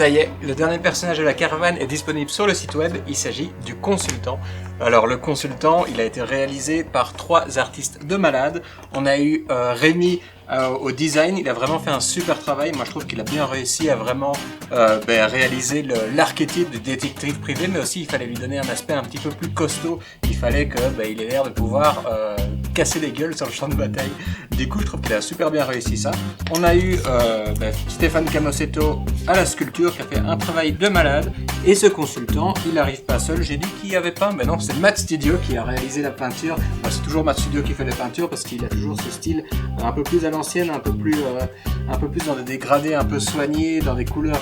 Ça y est, le dernier personnage de la caravane est disponible sur le site web, il s'agit du consultant. Alors le consultant, il a été réalisé par 3 artistes de malades. On a eu Rémi au design, il a vraiment fait un super travail. Moi je trouve qu'il a bien réussi à vraiment réaliser l'archétype du détective privé, mais aussi il fallait lui donner un aspect un petit peu plus costaud. Il fallait qu'il ait l'air de pouvoir casser les gueules sur le champ de bataille. Du coup je trouve qu'il a super bien réussi ça. On a eu Stéphane Camosetto à la sculpture qui a fait un travail de malade. Et ce consultant, il n'arrive pas seul. J'ai dit qu'il n'y avait pas, mais non, c'est Matt Studio qui a réalisé la peinture. Enfin, c'est toujours Matt Studio qui fait les peintures parce qu'il a toujours ce style un peu plus à l'ancienne, un peu plus dans des dégradés un peu soignés, dans des couleurs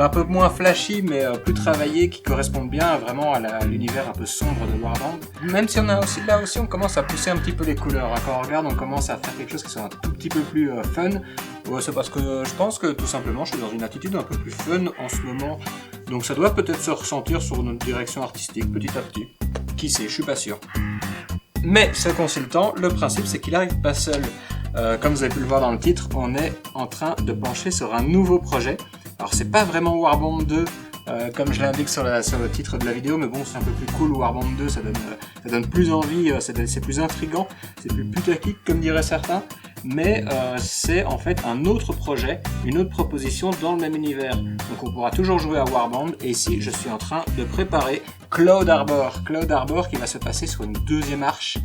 un peu moins flashy mais plus travaillé, qui correspondent bien vraiment à l'univers un peu sombre de Warband. Même si là aussi on commence à pousser un petit peu les couleurs. Quand on regarde, on commence à faire quelque chose qui soit un tout petit peu plus fun. C'est parce que je pense que tout simplement je suis dans une attitude un peu plus fun en ce moment. Donc ça doit peut-être se ressentir sur notre direction artistique petit à petit. Qui sait, je suis pas sûr. Mais ce consultant, le principe c'est qu'il arrive pas seul. Comme vous avez pu le voir dans le titre, on est en train de pencher sur un nouveau projet. Alors c'est pas vraiment Warband 2 comme je l'indique sur le titre de la vidéo, mais bon, c'est un peu plus cool. Warband 2, ça donne plus envie, c'est plus intriguant, c'est plus putaclic comme diraient certains, mais c'est en fait un autre projet, une autre proposition dans le même univers. Donc on pourra toujours jouer à Warband, et ici je suis en train de préparer Cloud Harbor qui va se passer sur une deuxième arche,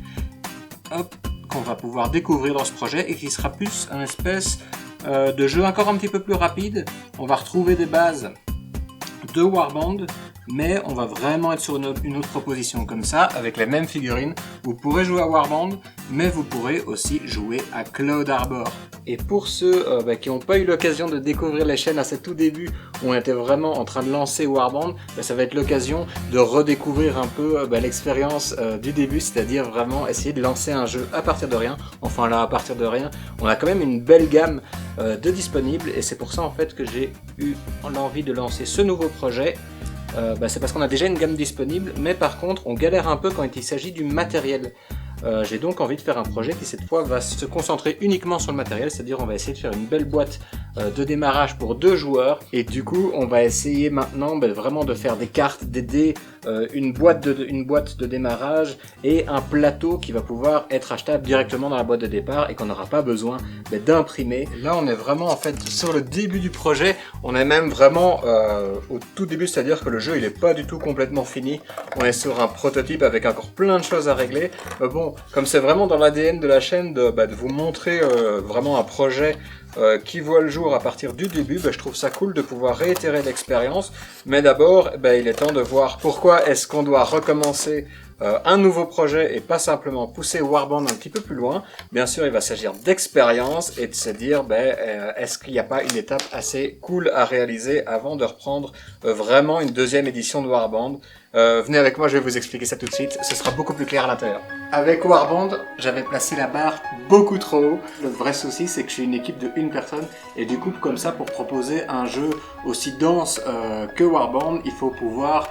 qu'on va pouvoir découvrir dans ce projet, et qui sera plus un espèce de jeu encore un petit peu plus rapide. On va retrouver des bases de Warband, mais on va vraiment être sur une autre proposition comme ça, avec les mêmes figurines. Vous pourrez jouer à Warband, mais vous pourrez aussi jouer à Cloud Harbor. Et pour ceux qui n'ont pas eu l'occasion de découvrir les chaînes à ce tout début, où on était vraiment en train de lancer Warband, ça va être l'occasion de redécouvrir un peu l'expérience du début, c'est-à-dire vraiment essayer de lancer un jeu à partir de rien. Enfin là, à partir de rien, on a quand même une belle gamme de disponibles, et c'est pour ça en fait que j'ai eu l'envie de lancer ce nouveau projet. C'est parce qu'on a déjà une gamme disponible, mais par contre on galère un peu quand il s'agit du matériel. J'ai donc envie de faire un projet qui cette fois va se concentrer uniquement sur le matériel, c'est-à-dire on va essayer de faire une belle boîte de démarrage pour 2 joueurs, et du coup on va essayer maintenant vraiment de faire des cartes, des dés, une boîte de démarrage et un plateau qui va pouvoir être achetable directement dans la boîte de départ et qu'on n'aura pas besoin d'imprimer. Là on est vraiment en fait sur le début du projet, on est même vraiment au tout début, c'est-à-dire que le jeu il est pas du tout complètement fini, on est sur un prototype avec encore plein de choses à régler. Comme c'est vraiment dans l'ADN de la chaîne de vous montrer vraiment un projet qui voit le jour à partir du début, je trouve ça cool de pouvoir réitérer l'expérience. Mais d'abord, il est temps de voir pourquoi est-ce qu'on doit recommencer un nouveau projet et pas simplement pousser Warband un petit peu plus loin. Bien sûr, il va s'agir d'expérience et de se dire est-ce qu'il n'y a pas une étape assez cool à réaliser avant de reprendre vraiment une deuxième édition de Warband. Venez avec moi, je vais vous expliquer ça tout de suite, ce sera beaucoup plus clair à l'intérieur. Avec Warband, j'avais placé la barre beaucoup trop haut. Le vrai souci, c'est que je suis une équipe de 1 personne, et du coup, comme ça, pour proposer un jeu aussi dense que Warband, il faut pouvoir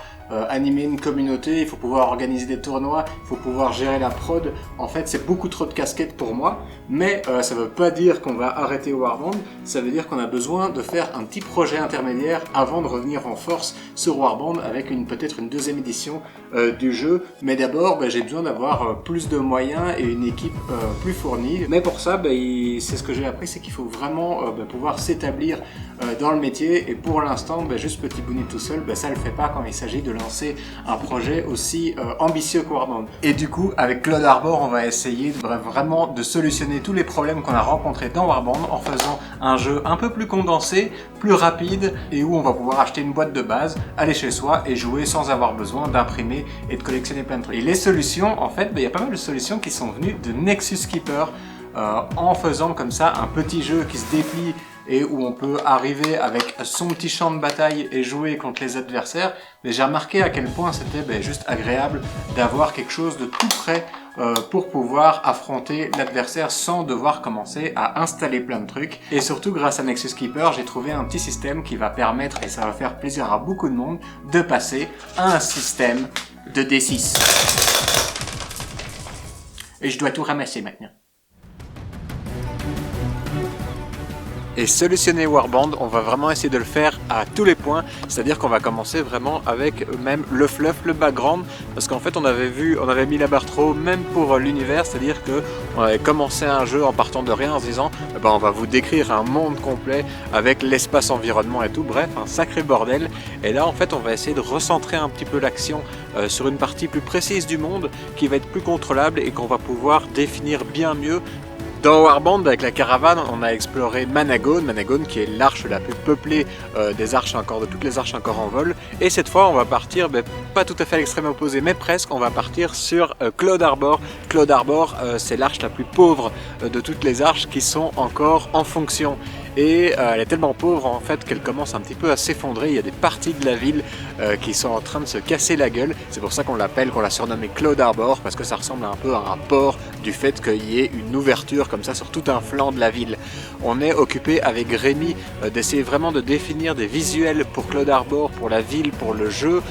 animer une communauté, il faut pouvoir organiser des tournois, il faut pouvoir gérer la prod. En fait, c'est beaucoup trop de casquettes pour moi, mais ça veut pas dire qu'on va arrêter Warband, ça veut dire qu'on a besoin de faire un petit projet intermédiaire avant de revenir en force sur Warband avec peut-être une deuxième édition du jeu. Mais d'abord, j'ai besoin d'avoir plus de moyens et une équipe plus fournie. Mais pour ça, c'est ce que j'ai appris, c'est qu'il faut vraiment pouvoir s'établir dans le métier, et pour l'instant, juste Petit Bouni tout seul, ça le fait pas quand il s'agit de lancer un projet aussi ambitieux que Warband. Et du coup, avec Cloud Harbor, on va essayer vraiment de solutionner tous les problèmes qu'on a rencontrés dans Warband en faisant un jeu un peu plus condensé, plus rapide, et où on va pouvoir acheter une boîte de base, aller chez soi et jouer sans avoir besoin d'imprimer et de collectionner plein de trucs. Et les solutions, en fait, il y a pas mal de solutions qui sont venues de Nexus Keeper, en faisant comme ça un petit jeu qui se déplie et où on peut arriver avec son petit champ de bataille et jouer contre les adversaires. Mais j'ai remarqué à quel point c'était juste agréable d'avoir quelque chose de tout prêt pour pouvoir affronter l'adversaire sans devoir commencer à installer plein de trucs. Et surtout, grâce à Nexus Keeper, j'ai trouvé un petit système qui va permettre, et ça va faire plaisir à beaucoup de monde, de passer à un système de D6. Et je dois tout ramasser maintenant. Et solutionner Warband, on va vraiment essayer de le faire à tous les points, c'est-à-dire qu'on va commencer vraiment avec même le fluff, le background, parce qu'en fait on avait mis la barre trop haut même pour l'univers, c'est-à-dire que on avait commencé un jeu en partant de rien en se disant on va vous décrire un monde complet avec l'espace environnement et tout, bref un sacré bordel. Et là en fait on va essayer de recentrer un petit peu l'action sur une partie plus précise du monde qui va être plus contrôlable et qu'on va pouvoir définir bien mieux. Dans Warband, avec la caravane, on a exploré Managon qui est l'arche la plus peuplée des arches de toutes les arches encore en vol. Et cette fois, on va partir, pas tout à fait à l'extrême opposé, mais presque, on va partir sur Cloud Harbor. Cloud Harbor, c'est l'arche la plus pauvre de toutes les arches qui sont encore en fonction. Et elle est tellement pauvre en fait qu'elle commence un petit peu à s'effondrer. Il y a des parties de la ville qui sont en train de se casser la gueule. C'est pour ça qu'on l'a surnommé Cloud Harbor, parce que ça ressemble un peu à un port du fait qu'il y ait une ouverture comme ça sur tout un flanc de la ville. On est occupé avec Rémi d'essayer vraiment de définir des visuels pour Cloud Harbor, pour la ville, pour le jeu.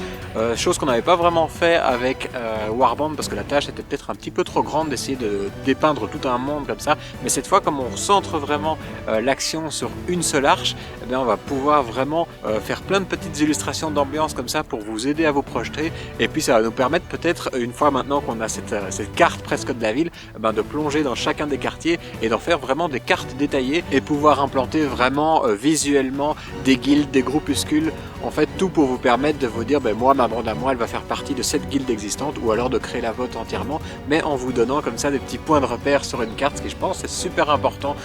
Chose qu'on n'avait pas vraiment fait avec Warband parce que la tâche était peut-être un petit peu trop grande d'essayer de dépeindre tout un monde comme ça. Mais cette fois, comme on centre vraiment l'action sur une seule arche, eh bien, on va pouvoir vraiment faire plein de petites illustrations d'ambiance comme ça pour vous aider à vous projeter. Et puis ça va nous permettre peut-être, une fois maintenant qu'on a cette carte presque de la ville, de plonger dans chacun des quartiers et d'en faire vraiment des cartes détaillées et pouvoir implanter vraiment visuellement des guildes, des groupuscules, en fait tout pour vous permettre de vous dire moi, ma bande à moi, elle va faire partie de cette guilde existante, ou alors de créer la vôtre entièrement, mais en vous donnant comme ça des petits points de repère sur une carte, ce qui je pense est super important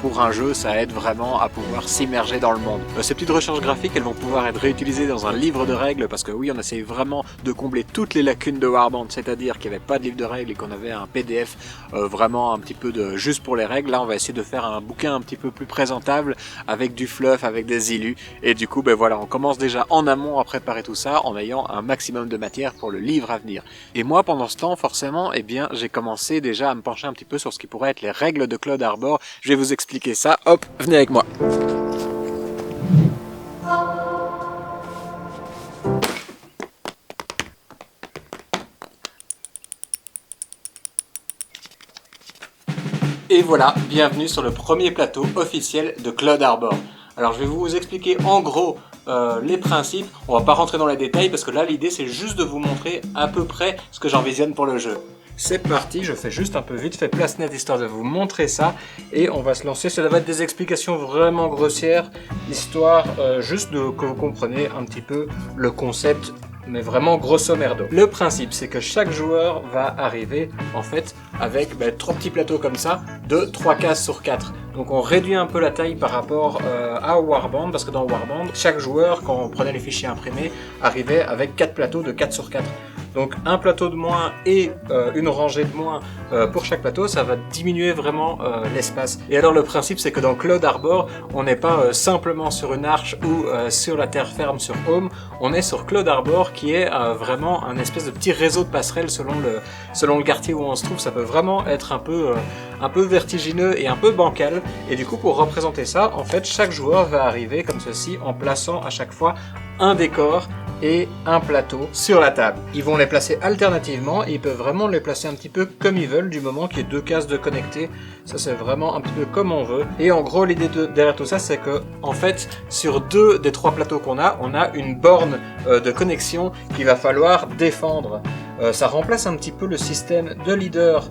pour un jeu. Ça aide vraiment à pouvoir s'immerger dans le monde. Ces petites recherches graphiques, elles vont pouvoir être réutilisées dans un livre de règles, parce que oui, on essaye vraiment de combler toutes les lacunes de Warband, c'est-à-dire qu'il n'y avait pas de livre de règles et qu'on avait un PDF vraiment un petit peu juste pour les règles. Là, on va essayer de faire un bouquin un petit peu plus présentable, avec du fluff, avec des illus, et du coup, voilà, on commence déjà en amont à préparer tout ça, en ayant un maximum de matière pour le livre à venir. Et moi, pendant ce temps, forcément, j'ai commencé déjà à me pencher un petit peu sur ce qui pourrait être les règles de Cloud Harbor. Je vais vous expliquer ça. Hop, venez avec moi. Et voilà, bienvenue sur le premier plateau officiel de Cloud Harbor. Alors je vais vous expliquer en gros les principes. On va pas rentrer dans les détails parce que là l'idée c'est juste de vous montrer à peu près ce que j'envisionne pour le jeu. C'est parti, je fais juste un peu vite fait place nette histoire de vous montrer ça et on va se lancer. Ça va être des explications vraiment grossières, histoire juste que vous compreniez un petit peu le concept, mais vraiment grosso merdo. Le principe c'est que chaque joueur va arriver en fait avec 3 petits plateaux comme ça de 3 cases sur 4. Donc on réduit un peu la taille par rapport à Warband, parce que dans Warband, chaque joueur, quand on prenait les fichiers imprimés, arrivait avec 4 plateaux de 4 sur 4. Donc un plateau de moins et une rangée de moins pour chaque plateau, ça va diminuer vraiment l'espace. Et alors le principe c'est que dans Cloud Harbor, on n'est pas simplement sur une arche ou sur la terre ferme sur Home, on est sur Cloud Harbor qui est vraiment un espèce de petit réseau de passerelles selon le quartier où on se trouve. Ça peut vraiment être un peu vertigineux et un peu bancal. Et du coup pour représenter ça, en fait chaque joueur va arriver comme ceci en plaçant à chaque fois un décor et un plateau sur la table. Ils vont les placer alternativement et ils peuvent vraiment les placer un petit peu comme ils veulent du moment qu'il y ait 2 cases de connectés. Ça c'est vraiment un petit peu comme on veut. Et en gros l'idée derrière tout ça c'est que en fait sur 2 des 3 plateaux qu'on a, on a une borne de connexion qu'il va falloir défendre. Ça remplace un petit peu le système de leader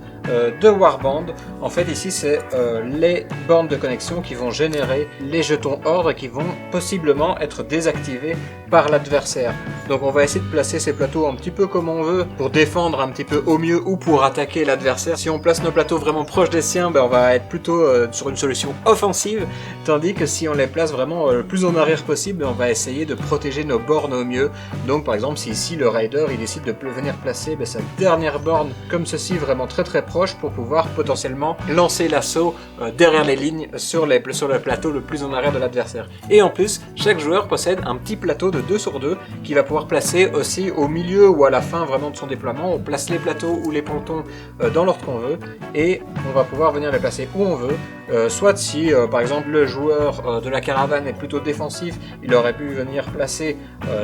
de Warband. En fait ici c'est les bornes de connexion qui vont générer les jetons ordre qui vont possiblement être désactivés par l'adversaire. Donc on va essayer de placer ces plateaux un petit peu comme on veut pour défendre un petit peu au mieux ou pour attaquer l'adversaire. Si on place nos plateaux vraiment proches des siens, on va être plutôt sur une solution offensive, tandis que si on les place vraiment le plus en arrière possible, on va essayer de protéger nos bornes au mieux. Donc par exemple si ici le raider il décide de venir placer sa dernière borne comme ceci vraiment très très proche pour pouvoir potentiellement lancer l'assaut derrière les lignes sur le plateau le plus en arrière de l'adversaire. Et en plus chaque joueur possède un petit plateau de 2 sur 2 qu'il va pouvoir placer aussi au milieu ou à la fin vraiment de son déploiement. On place les plateaux ou les pontons dans l'ordre qu'on veut et on va pouvoir venir les placer où on veut. Soit si par exemple le joueur de la caravane est plutôt défensif, il aurait pu venir placer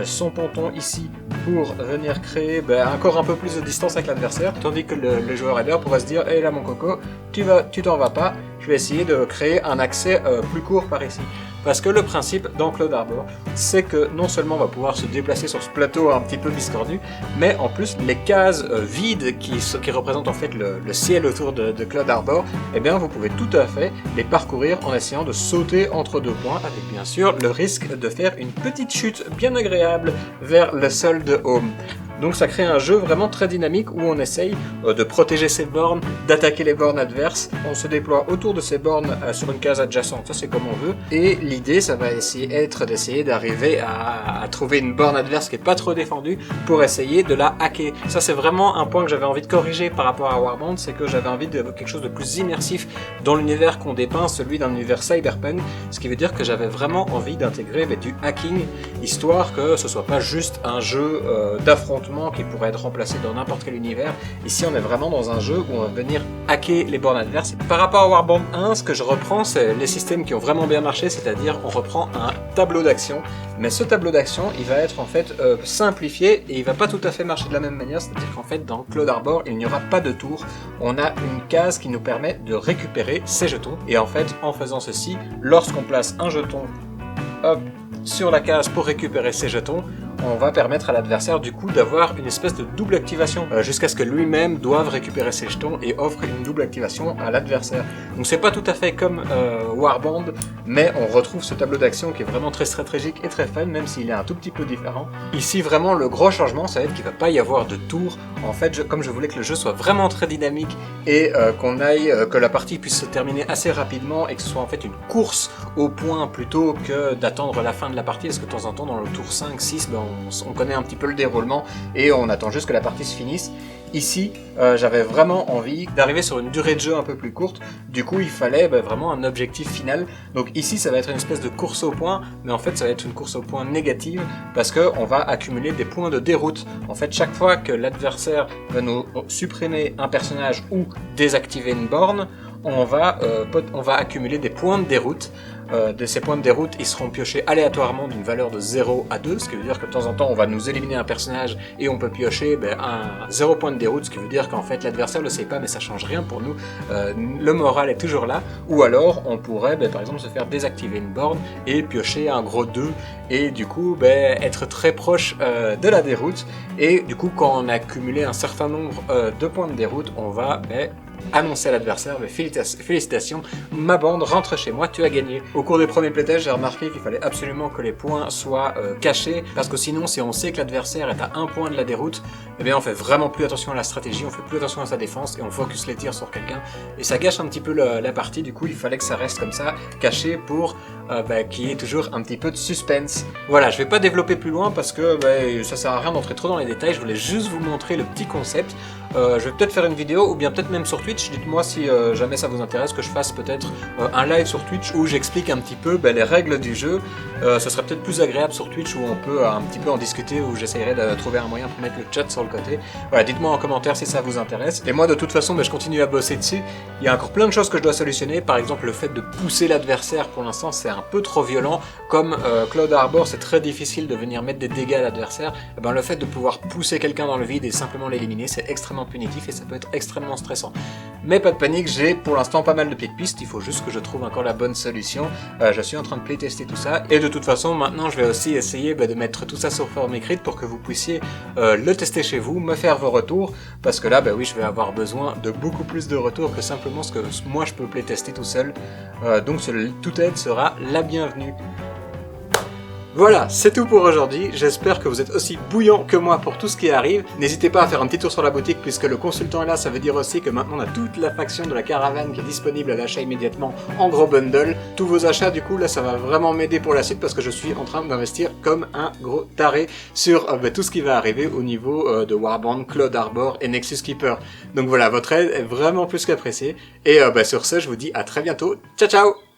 son ponton ici pour venir créer encore un peu plus de distance avec l'adversaire, tandis que le joueur raider pourrait se dire « Hé là mon coco, tu t'en vas pas, je vais essayer de créer un accès plus court par ici. Parce que le principe dans Cloud Harbor, c'est que non seulement on va pouvoir se déplacer sur ce plateau un petit peu biscornu, mais en plus les cases vides qui représentent en fait le ciel autour de Cloud Harbor, eh bien vous pouvez tout à fait les parcourir en essayant de sauter entre deux points, avec bien sûr le risque de faire une petite chute bien agréable vers le sol de Home. Donc ça crée un jeu vraiment très dynamique où on essaye de protéger ses bornes, d'attaquer les bornes adverses. On se déploie autour de ces bornes sur une case adjacente, ça c'est comme on veut. Et l'idée ça va d'essayer d'arriver à trouver une borne adverse qui est pas trop défendue pour essayer de la hacker. Ça c'est vraiment un point que j'avais envie de corriger par rapport à Warband, c'est que j'avais envie de quelque chose de plus immersif dans l'univers qu'on dépeint, celui d'un univers cyberpunk. Ce qui veut dire que j'avais vraiment envie d'intégrer du hacking, histoire que ce soit pas juste un jeu d'affrontement qui pourrait être remplacé dans n'importe quel univers. Ici on est vraiment dans un jeu où on va venir hacker les bornes adverses. Par rapport à Warband 1, ce que je reprends c'est les systèmes qui ont vraiment bien marché, c'est-à-dire on reprend un tableau d'action, mais ce tableau d'action il va être en fait simplifié et il va pas tout à fait marcher de la même manière, c'est-à-dire qu'en fait dans Cloud Harbor il n'y aura pas de tour, on a une case qui nous permet de récupérer ces jetons, et en fait en faisant ceci, lorsqu'on place un jeton hop, sur la case pour récupérer ces jetons, on va permettre à l'adversaire du coup d'avoir une espèce de double activation jusqu'à ce que lui-même doive récupérer ses jetons et offre une double activation à l'adversaire. Donc c'est pas tout à fait comme Warband, mais on retrouve ce tableau d'action qui est vraiment très stratégique et très fun, même s'il est un tout petit peu différent. Ici vraiment le gros changement ça va être qu'il va pas y avoir de tour. En fait comme je voulais que le jeu soit vraiment très dynamique et que la partie puisse se terminer assez rapidement et que ce soit en fait une course au point plutôt que d'attendre la fin de la partie, parce que de temps en temps dans le tour 5, 6, on connaît un petit peu le déroulement et on attend juste que la partie se finisse. Ici, j'avais vraiment envie d'arriver sur une durée de jeu un peu plus courte, du coup il fallait vraiment un objectif final. Donc ici ça va être une espèce de course au point, mais en fait ça va être une course au point négative, parce qu'on va accumuler des points de déroute. En fait chaque fois que l'adversaire va nous supprimer un personnage ou désactiver une borne, on va accumuler des points de déroute. De ces points de déroute, ils seront piochés aléatoirement d'une valeur de 0 à 2, ce qui veut dire que de temps en temps on va nous éliminer un personnage et on peut piocher un 0 point de déroute, ce qui veut dire qu'en fait l'adversaire ne le sait pas mais ça change rien pour nous, le moral est toujours là. Ou alors on pourrait par exemple se faire désactiver une borne et piocher un gros 2 et du coup être très proche de la déroute, et du coup quand on a accumulé un certain nombre de points de déroute, on va annoncer à l'adversaire, félicitations, ma bande rentre chez moi, tu as gagné. Au cours des premiers playtests, j'ai remarqué qu'il fallait absolument que les points soient cachés, parce que sinon, si on sait que l'adversaire est à un point de la déroute, eh bien on fait vraiment plus attention à la stratégie, on fait plus attention à sa défense, et on focus les tirs sur quelqu'un, et ça gâche un petit peu la partie. Du coup il fallait que ça reste comme ça, caché, pour qu'il y ait toujours un petit peu de suspense. Voilà, je vais pas développer plus loin, parce que ça sert à rien d'entrer trop dans les détails, je voulais juste vous montrer le petit concept. Je vais peut-être faire une vidéo, ou bien peut-être même sur Twitch, dites-moi si jamais ça vous intéresse que je fasse peut-être un live sur Twitch où j'explique un petit peu les règles du jeu. Ce serait peut-être plus agréable sur Twitch où on peut un petit peu en discuter, où j'essayerai de trouver un moyen pour mettre le chat sur le côté. Voilà, dites-moi en commentaire si ça vous intéresse. Et moi de toute façon, je continue à bosser dessus. Il y a encore plein de choses que je dois solutionner, par exemple le fait de pousser l'adversaire, pour l'instant c'est un peu trop violent. Comme Cloud Harbor, c'est très difficile de venir mettre des dégâts à l'adversaire, le fait de pouvoir pousser quelqu'un dans le vide et simplement l'éliminer, c'est extrêmement punitif et ça peut être extrêmement stressant. Mais pas de panique, j'ai pour l'instant pas mal de pieds de piste, il faut juste que je trouve encore la bonne solution. Je suis en train de playtester tout ça, et de toute façon maintenant je vais aussi essayer de mettre tout ça sur forme écrite pour que vous puissiez le tester chez vous, me faire vos retours, parce que là oui, je vais avoir besoin de beaucoup plus de retours que simplement ce que moi je peux playtester tout seul. Donc toute aide sera la bienvenue. Voilà, c'est tout pour aujourd'hui, j'espère que vous êtes aussi bouillant que moi pour tout ce qui arrive. N'hésitez pas à faire un petit tour sur la boutique, puisque le consultant est là, ça veut dire aussi que maintenant on a toute la faction de la caravane qui est disponible à l'achat immédiatement en gros bundle. Tous vos achats du coup là ça va vraiment m'aider pour la suite, parce que je suis en train d'investir comme un gros taré sur tout ce qui va arriver au niveau de Warband, Cloud Harbor et Nexus Keeper. Donc voilà, votre aide est vraiment plus qu'appréciée, et sur ce je vous dis à très bientôt, ciao ciao.